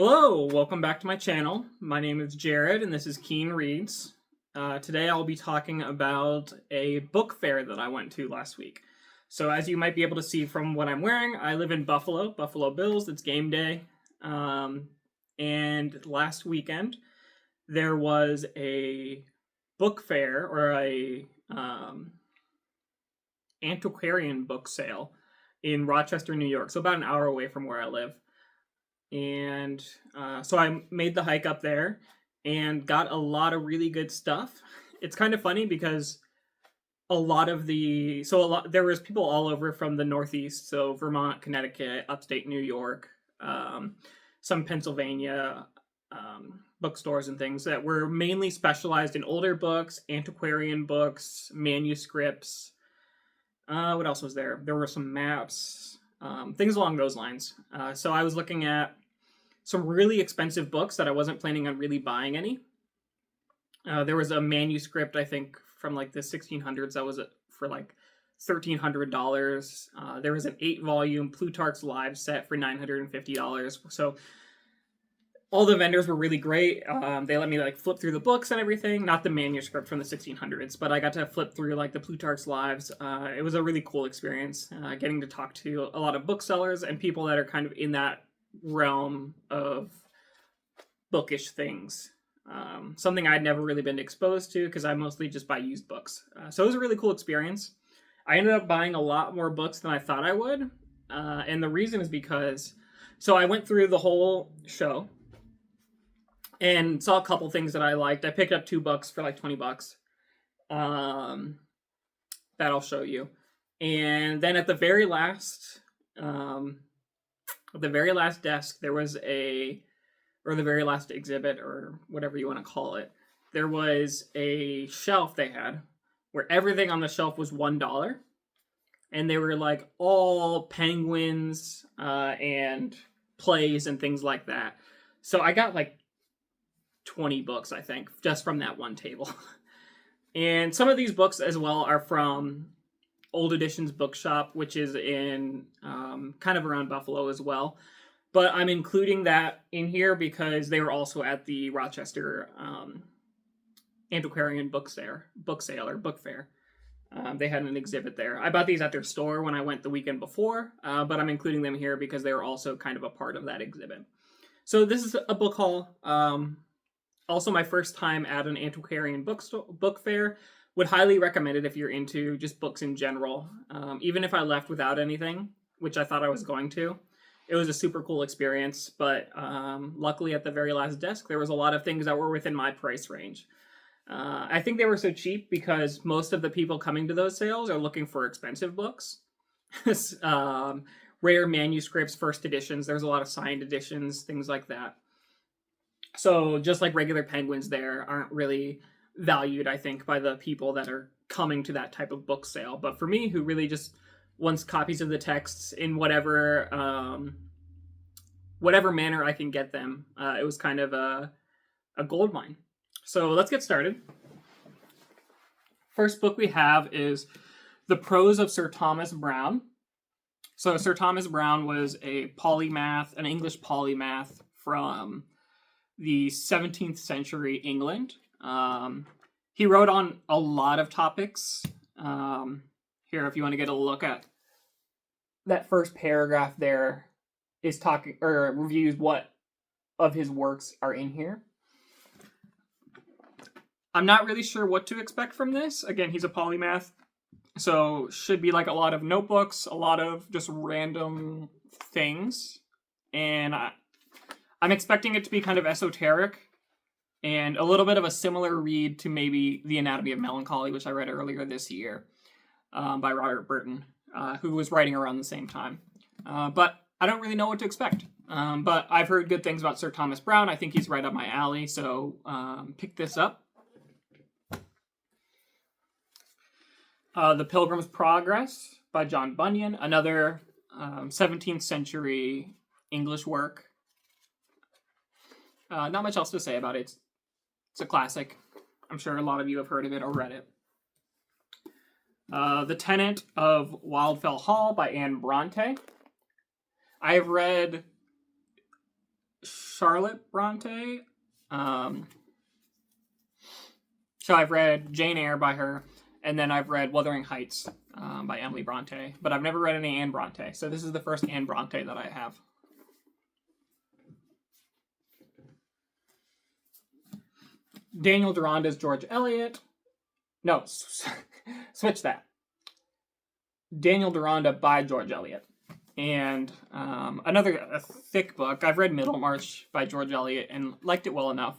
Hello, welcome back to my channel. My name is Jared and this is Keen Reads. Today I'll be talking about a book fair that I went to last week. So as you might be able to see from what I'm wearing, I live in Buffalo Bills, it's game day. And last weekend there was a book fair or a antiquarian book sale in Rochester, New York, so about an hour away from where I live. And so I made the hike up there and got a lot of really good stuff. It's kind of funny because there was people all over from the Northeast, so Vermont, Connecticut, upstate New York, some Pennsylvania bookstores and things that were mainly specialized in older books, antiquarian books, manuscripts. What else was there? There were some maps, things along those lines. So I was looking at some really expensive books that I wasn't planning on really buying any. There was a manuscript, I think, from like the 1600s that was for like $1,300. There was an 8-volume Plutarch's Lives set for $950. So all the vendors were really great. They let me like flip through the books and everything. Not the manuscript from the 1600s, but I got to flip through like the Plutarch's Lives. It was a really cool experience, getting to talk to a lot of booksellers and people that are kind of in that realm of bookish things. Something I'd never really been exposed to because I mostly just buy used books. So it was a really cool experience. I ended up buying a lot more books than I thought I would. And the reason is because, so I went through the whole show and saw a couple things that I liked. I picked up 2 books for like $20. That I'll show you. And then at the very last desk, there was or the very last exhibit, or whatever you want to call it, there was a shelf they had where everything on the shelf was $1. And they were like all penguins and plays and things like that. So I got like 20 books, I think, just from that one table. And some of these books as well are from Old Editions Bookshop, which is in kind of around Buffalo as well. But I'm including that in here because they were also at the Rochester Antiquarian book fair. They had an exhibit there. I bought these at their store when I went the weekend before, but I'm including them here because they were also kind of a part of that exhibit. So this is a book haul. Also my first time at an antiquarian book fair. Would highly recommend it if you're into just books in general. Even if I left without anything, which I thought I was going to. It was a super cool experience, but luckily at the very last desk, there was a lot of things that were within my price range. I think they were so cheap because most of the people coming to those sales are looking for expensive books. Rare manuscripts, first editions. There's a lot of signed editions, things like that. So just like regular penguins there aren't really valued, I think, by the people that are coming to that type of book sale. But for me, who really just wants copies of the texts in whatever manner I can get them, it was kind of a gold mine. So let's get started. First book we have is The Prose of Sir Thomas Browne. So Sir Thomas Browne was an English polymath from the 17th century England. He wrote on a lot of topics. Here, if you want to get a look at that first paragraph there, is talking or reviews what of his works are in here. I'm not really sure what to expect from this. Again, he's a polymath, so should be like a lot of notebooks, a lot of just random things, and I'm expecting it to be kind of esoteric and a little bit of a similar read to maybe The Anatomy of Melancholy, which I read earlier this year by Robert Burton, who was writing around the same time. But I don't really know what to expect. But I've heard good things about Sir Thomas Browne. I think he's right up my alley, so pick this up. The Pilgrim's Progress by John Bunyan, another 17th century English work. Not much else to say about it. It's a classic. I'm sure a lot of you have heard of it or read it. The Tenant of Wildfell Hall by Anne Bronte. I've read Charlotte Bronte. So I've read Jane Eyre by her, and then I've read Wuthering Heights by Emily Bronte, but I've never read any Anne Bronte, so this is the first Anne Bronte that I have. Daniel Deronda's George Eliot. No, switch that. Daniel Deronda by George Eliot. And another thick book. I've read Middlemarch by George Eliot and liked it well enough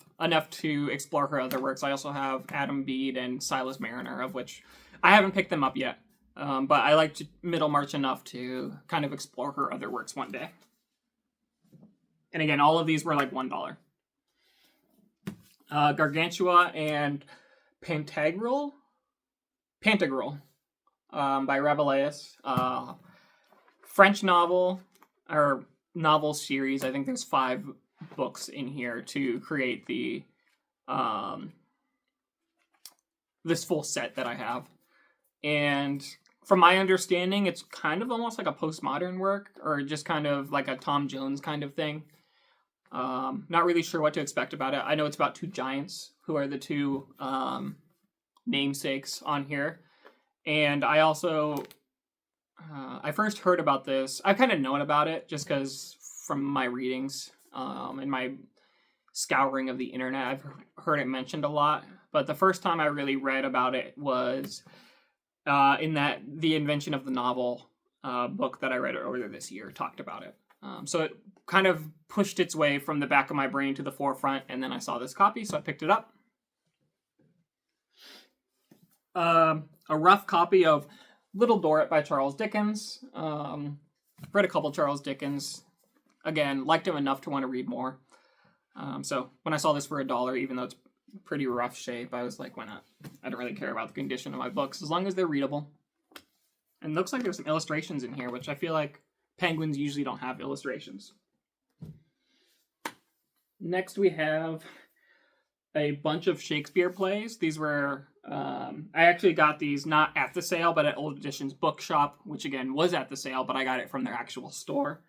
to explore her other works. I also have Adam Bede and Silas Mariner, of which I haven't picked them up yet. But I liked Middlemarch enough to kind of explore her other works one day. And again, all of these were like $1. Gargantua and Pantagruel by Rabelais. French novel, or novel series. I think there's 5 books in here to create the this full set that I have. And from my understanding, it's kind of almost like a postmodern work, or just kind of like a Tom Jones kind of thing. Not really sure what to expect about it. I know it's about 2 giants, who are the 2 namesakes on here. And I also... I first heard about this. I've kind of known about it just because from my readings and my scouring of the internet, I've heard it mentioned a lot. But the first time I really read about it was in that The Invention of the Novel book that I read earlier this year talked about it. So it kind of pushed its way from the back of my brain to the forefront, and then I saw this copy, so I picked it up. A rough copy of Little Dorrit by Charles Dickens. Read a couple Charles Dickens. Again, liked him enough to want to read more. So when I saw this for $1, even though it's pretty rough shape, I was like, why not? I don't really care about the condition of my books, as long as they're readable. And it looks like there's some illustrations in here, which I feel like Penguins usually don't have illustrations. Next we have a bunch of Shakespeare plays. These were... I actually got these not at the sale, but at Old Editions Bookshop, which again was at the sale, but I got it from their actual store.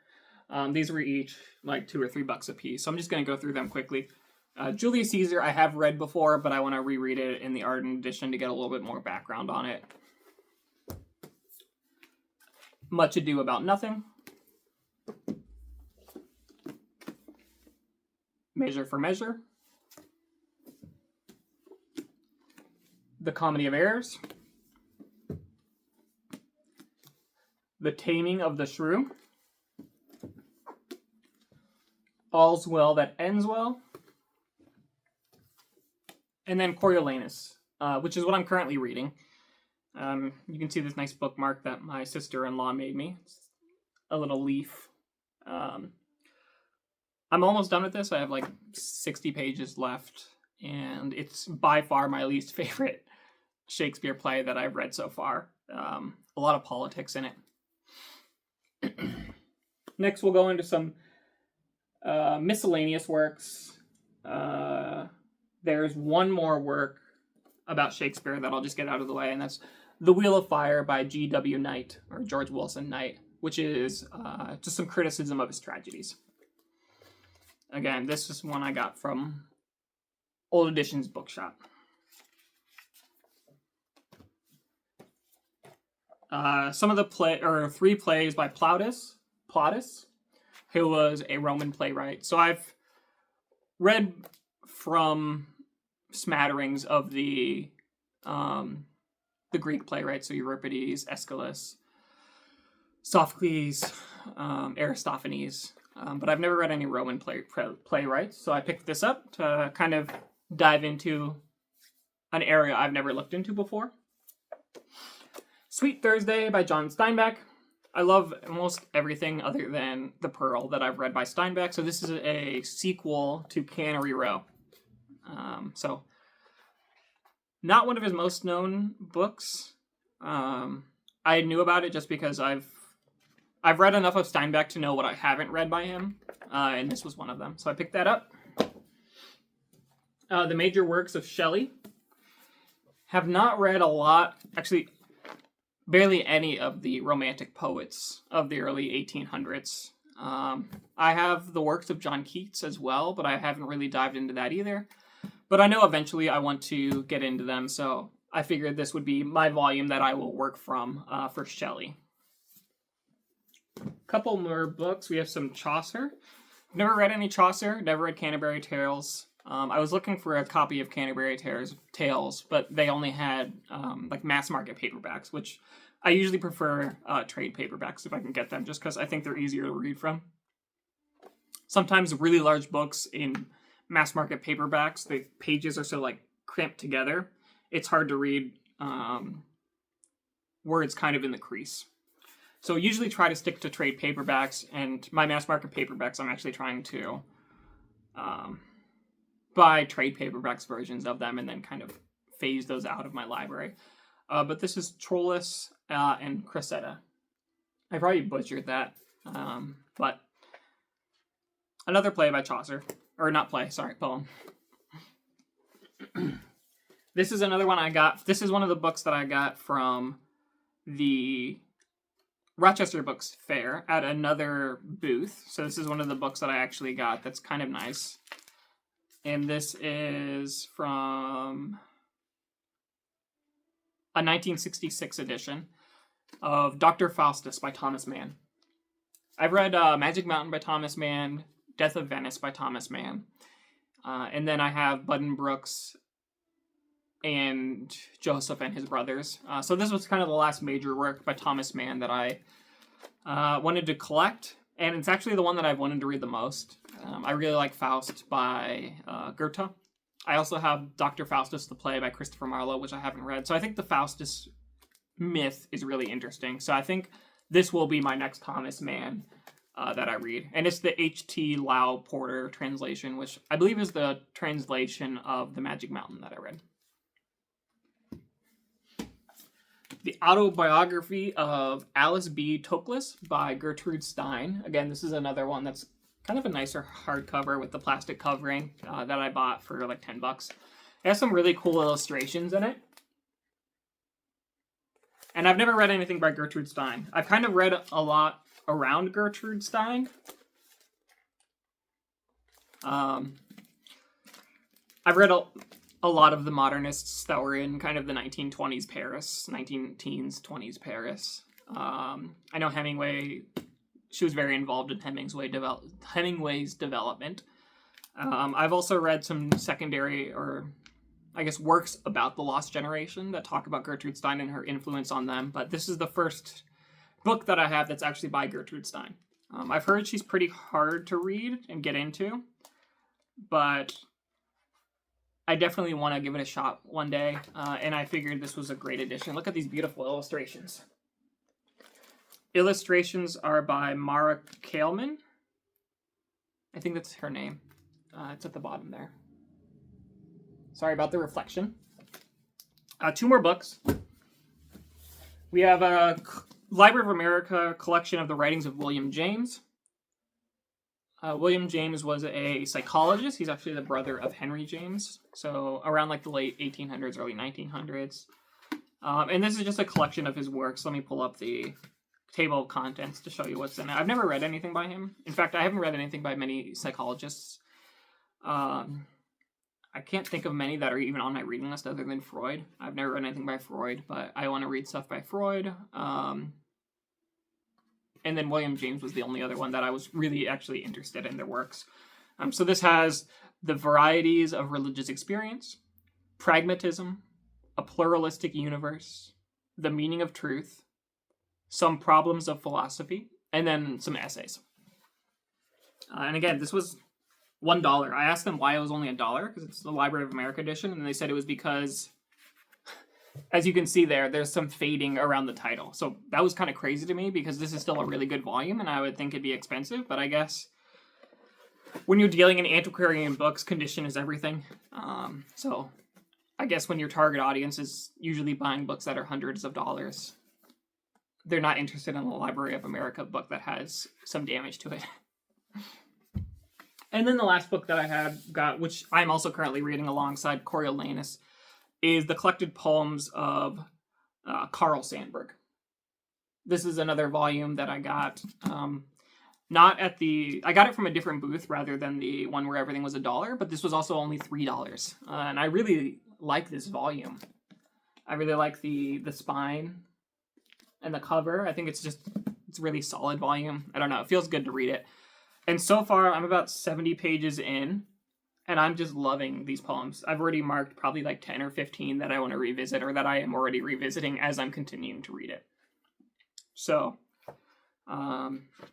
These were each like $2 or $3 a piece, so I'm just going to go through them quickly. Julius Caesar I have read before, but I want to reread it in the Arden edition to get a little bit more background on it. Much Ado About Nothing. Measure for Measure. The Comedy of Errors. The Taming of the Shrew. All's Well That Ends Well. And then Coriolanus, which is what I'm currently reading. You can see this nice bookmark that my sister-in-law made me. It's a little leaf. I'm almost done with this. I have like 60 pages left. And it's by far my least favorite Shakespeare play that I've read so far. A lot of politics in it. Next, we'll go into some miscellaneous works. There's one more work about Shakespeare that I'll just get out of the way, and that's The Wheel of Fire by G.W. Knight, or George Wilson Knight, which is just some criticism of his tragedies. Again, this is one I got from Old Editions Bookshop. Some of the 3 plays by Plautus, who was a Roman playwright. So I've read from smatterings of the Greek playwrights, so Euripides, Aeschylus, Sophocles, Aristophanes, but I've never read any Roman playwrights. So I picked this up to kind of dive into an area I've never looked into before. Sweet Thursday by John Steinbeck. I love almost everything other than The Pearl that I've read by Steinbeck, so this is a sequel to Cannery Row. So, not one of his most known books. I knew about it just because I've read enough of Steinbeck to know what I haven't read by him, and this was one of them. So I picked that up. The major works of Shelley. Have not read a lot, actually, barely any of the Romantic poets of the early 1800s. I have the works of John Keats as well, but I haven't really dived into that either. But I know eventually I want to get into them, so I figured this would be my volume that I will work from for Shelley. Couple more books. We have some Chaucer. Never read any Chaucer. Never read Canterbury Tales. I was looking for a copy of Canterbury Tales, but they only had like mass market paperbacks, which I usually prefer trade paperbacks if I can get them, just because I think they're easier to read from. Sometimes really large books in mass market paperbacks, the pages are so like cramped together, it's hard to read words kind of in the crease. So usually try to stick to trade paperbacks, and my mass market paperbacks, I'm actually trying to buy trade paperbacks versions of them and then kind of phase those out of my library. But this is Troilus and Cressida. I probably butchered that, but another play by Chaucer. Or not play, sorry, poem. This is another one I got. This is one of the books that I got from the Rochester Books Fair at another booth. So this is one of the books that I actually got that's kind of nice. And this is from a 1966 edition of Dr. Faustus by Thomas Mann. I've read Magic Mountain by Thomas Mann, Death of Venice by Thomas Mann. And then I have Buddenbrooks and Joseph and his brothers. So this was kind of the last major work by Thomas Mann that I wanted to collect. And it's actually the one that I've wanted to read the most. I really like Faust by Goethe. I also have Dr. Faustus, the play by Christopher Marlowe, which I haven't read. So I think the Faustus myth is really interesting. So I think this will be my next Thomas Mann that I read. And it's the H.T. Lau Porter translation, which I believe is the translation of The Magic Mountain that I read. The Autobiography of Alice B. Toklas by Gertrude Stein. Again, this is another one that's kind of a nicer hardcover with the plastic covering that I bought for like $10. It has some really cool illustrations in it. And I've never read anything by Gertrude Stein. I've kind of read a lot around Gertrude Stein. I've read a lot of the modernists that were in kind of the 1920s Paris, 19-teens, 20s Paris. I know Hemingway, she was very involved in Hemingway's development. I've also read some secondary, or I guess works about the Lost Generation that talk about Gertrude Stein and her influence on them, but this is the first book that I have that's actually by Gertrude Stein. I've heard she's pretty hard to read and get into, but I definitely want to give it a shot one day, and I figured this was a great addition. Look at these beautiful illustrations. Illustrations are by Mara Kaleman. I think that's her name. It's at the bottom there. Sorry about the reflection. Two more books. We have a Library of America collection of the writings of William James. William James was a psychologist. He's actually the brother of Henry James. So around like the late 1800s, early 1900s. And this is just a collection of his works. Let me pull up the table of contents to show you what's in it. I've never read anything by him. In fact, I haven't read anything by many psychologists. I can't think of many that are even on my reading list other than Freud. I've never read anything by Freud, but I want to read stuff by Freud. And then William James was the only other one that I was really actually interested in their works. So this has The Varieties of Religious Experience, Pragmatism, A Pluralistic Universe, The Meaning of Truth, Some Problems of Philosophy, and then some essays. And again, this was $1. I asked them why it was only $1, because it's the Library of America edition, and they said it was because, as you can see there's some fading around the title. So that was kind of crazy to me, because this is still a really good volume, and I would think it'd be expensive, but I guess when you're dealing in antiquarian books, condition is everything. So I guess when your target audience is usually buying books that are hundreds of dollars, they're not interested in the Library of America book that has some damage to it. And then the last book that I have got, which I'm also currently reading alongside Coriolanus, is the collected poems of Carl Sandburg. This is another volume that I got Not at the... I got it from a different booth rather than the one where everything was $1, but this was also only $3. And I really like this volume. I really like the spine and the cover. I think it's a really solid volume. I don't know. It feels good to read it. And so far, I'm about 70 pages in, and I'm just loving these poems. I've already marked probably like 10 or 15 that I want to revisit, or that I am already revisiting as I'm continuing to read it. So,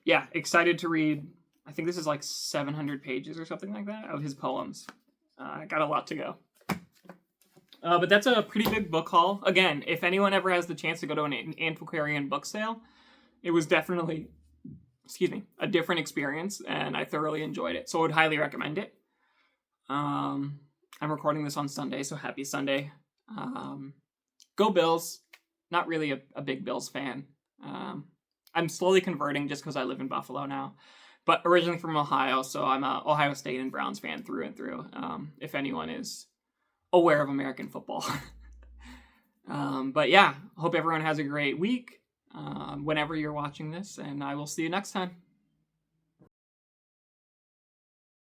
yeah, excited to read. I think this is like 700 pages or something like that of his poems. I got a lot to go. But that's a pretty big book haul. Again, if anyone ever has the chance to go to an antiquarian book sale, it was definitely, a different experience, and I thoroughly enjoyed it. So I would highly recommend it. I'm recording this on Sunday, so happy Sunday. Go Bills. Not really a big Bills fan. I'm slowly converting just because I live in Buffalo now. But originally from Ohio, so I'm a Ohio State and Browns fan through and through, if anyone is aware of American football. But yeah, hope everyone has a great week whenever you're watching this, and I will see you next time.